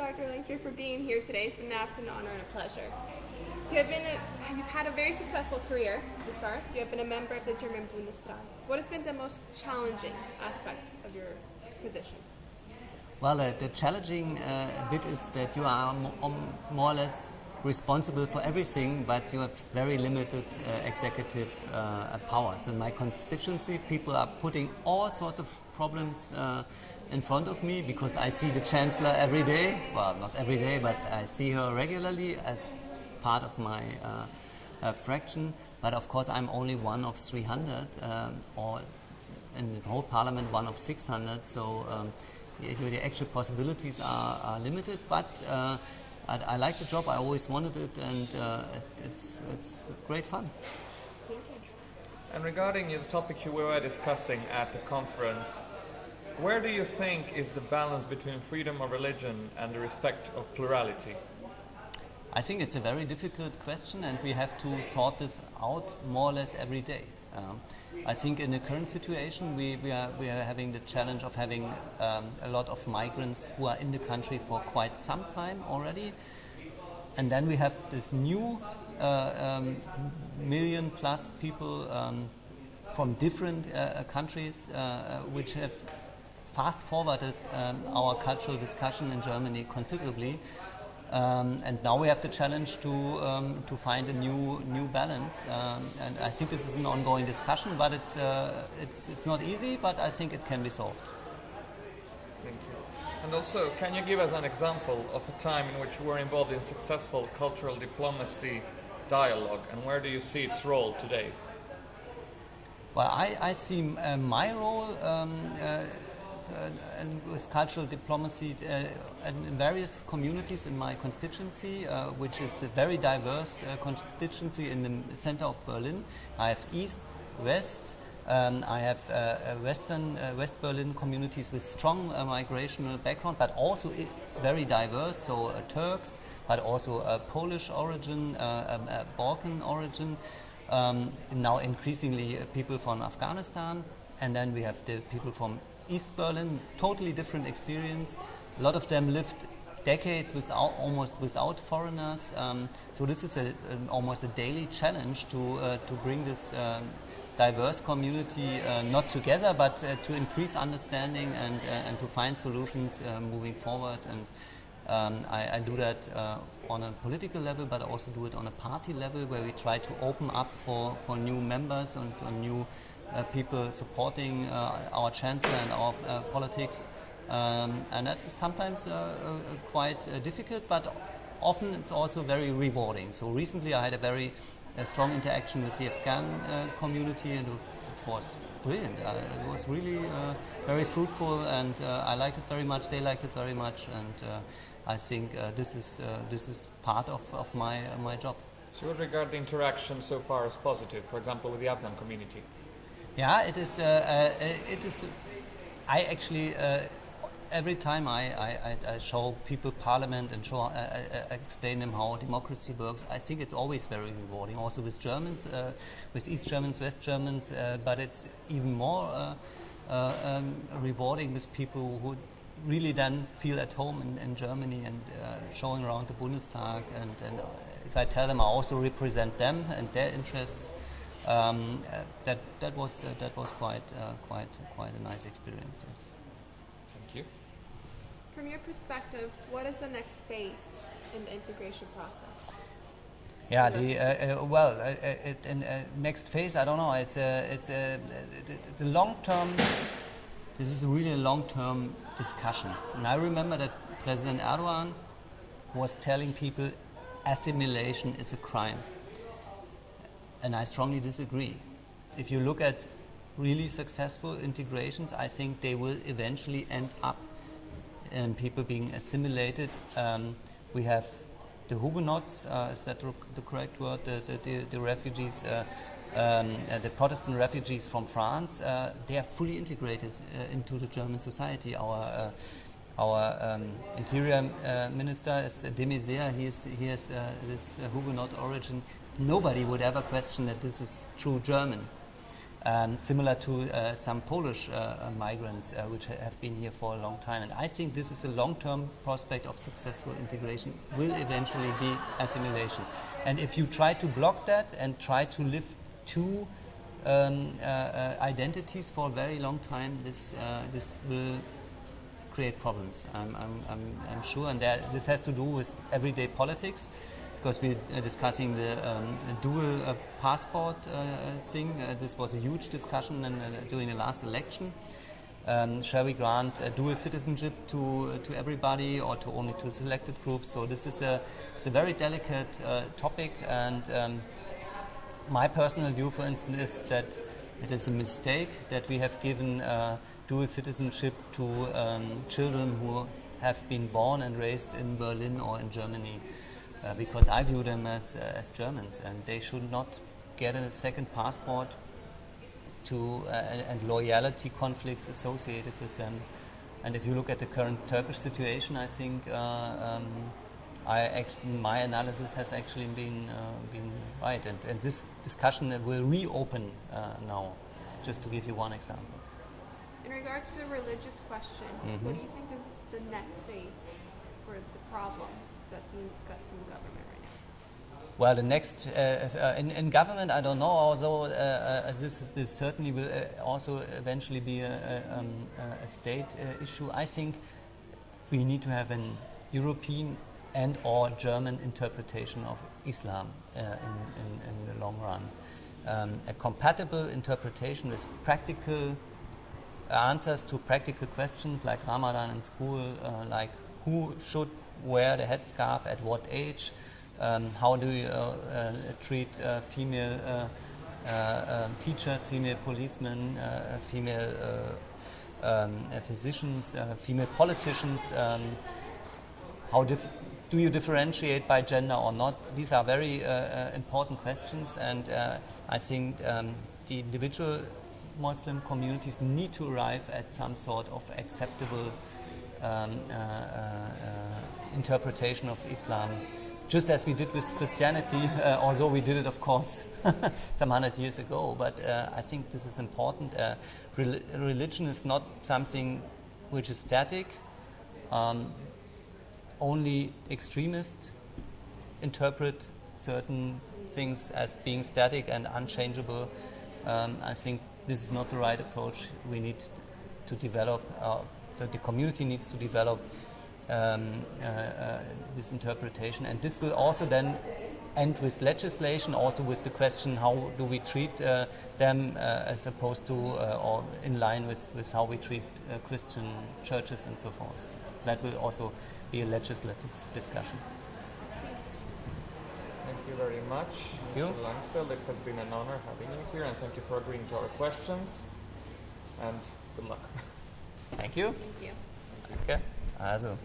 Dr. Lengsfeld, for being here today. It's been an absolute honor and a pleasure. So you've had a very successful career this far. You have been a member of the German Bundestag. What has been the most challenging aspect of your position? Well, the challenging bit is that you are more or less responsible for everything, but you have very limited executive power. So in my constituency, people are putting all sorts of problems in front of me because I see the Chancellor every day. Well, not every day, but I see her regularly as part of my fraction. But of course, I'm only one of 300, or in the whole Parliament, one of 600. So the actual possibilities are limited, but I like the job. I always wanted it, and it's great fun. Thank you. And regarding the topic you were discussing at the conference, where do you think is the balance between freedom of religion and the respect of plurality? I think it's a very difficult question, and we have to sort this out more or less every day. I think in the current situation we are having the challenge of having a lot of migrants who are in the country for quite some time already, and then we have this new million plus people from different countries which have fast forwarded our cultural discussion in Germany considerably. And now we have the challenge to find a new balance, and I think this is an ongoing discussion, but it's not easy, but I think it can be solved. Thank you. And also, can you give us an example of a time in which you were involved in successful cultural diplomacy dialogue, and where do you see its role today? Well, I see my role and with cultural diplomacy in various communities in my constituency, which is a very diverse constituency in the center of Berlin. I have East, West, I have West Berlin communities with strong migrational background, but also very diverse, so Turks, but also Polish origin, Balkan origin, now increasingly people from Afghanistan, and then we have the people from East Berlin, totally different experience. A lot of them lived decades almost without foreigners. So this is almost a daily challenge to bring this diverse community not together, but to increase understanding and to find solutions moving forward. And I do that on a political level, but I also do it on a party level, where we try to open up for new members and for new people supporting our chancellor and our politics, and that is sometimes quite difficult, but often it's also very rewarding. So recently I had a very strong interaction with the Afghan community, and it was brilliant. It was really very fruitful, and I liked it very much. They liked it very much, and I think this is part of my job. So you would regard the interaction so far as positive, for example, with the Afghan community? Yeah, it is. I actually every time I show people Parliament and explain them how democracy works, I think it's always very rewarding. Also with Germans, with East Germans, West Germans, but it's even more rewarding with people who really then feel at home in Germany and showing around the Bundestag. And if I tell them I also represent them and their interests. That was quite a nice experience. Yes. Thank you. From your perspective, what is the next phase in the integration process? Yeah, next phase, I don't know. It's a long-term. This is really a long-term discussion, and I remember that President Erdogan was telling people, assimilation is a crime. And I strongly disagree. If you look at really successful integrations, I think they will eventually end up in people being assimilated. We have the Huguenots, is that the correct word? The refugees, the Protestant refugees from France, they are fully integrated into the German society. Our interior minister is de Maizière. He has this Huguenot origin. Nobody would ever question that this is true German. similar to some Polish migrants which have been here for a long time. And I think this is a long-term prospect of successful integration, will eventually be assimilation. And if you try to block that and try to live two identities for a very long time, this will create problems. I'm sure, and this has to do with everyday politics, because we're discussing the dual passport thing. This was a huge discussion during the last election. Shall we grant dual citizenship to everybody or to only to selected groups? So this is it's a very delicate topic, and my personal view, for instance, is that it is a mistake that we have given dual citizenship to children who have been born and raised in Berlin or in Germany. Because I view them as Germans, and they should not get a second passport and loyalty conflicts associated with them. And if you look at the current Turkish situation, I think my analysis has actually been right, and this discussion will reopen now. Just to give you one example. In regards to the religious question, what do you think is the next phase for the problem that's being discussed in the government right now? Well, the next in government, I don't know. Although this certainly will also eventually be a state issue. I think we need to have an European and/or German interpretation of Islam in the long run. A compatible interpretation with practical answers to practical questions like Ramadan in school, like who should wear the headscarf at what age, how do you treat female teachers, female policemen, female physicians, female politicians, how do you differentiate by gender or not? These are very important questions, and I think the individual Muslim communities need to arrive at some sort of acceptable interpretation of Islam, just as we did with Christianity, although we did it, of course, some 100 years ago. But I think this is important. Religion is not something which is static. Only extremists interpret certain things as being static and unchangeable. I think this is not the right approach. We need to develop, the community needs to develop this interpretation, and this will also then end with legislation, also with the question how do we treat them as opposed to or in line with how we treat Christian churches and so forth. That will also be a legislative discussion. Thank you very much, Mr. Lengsfeld. It has been an honor having you here, and thank you for agreeing to our questions, and good luck. Thank you. Thank you. Okay. Also.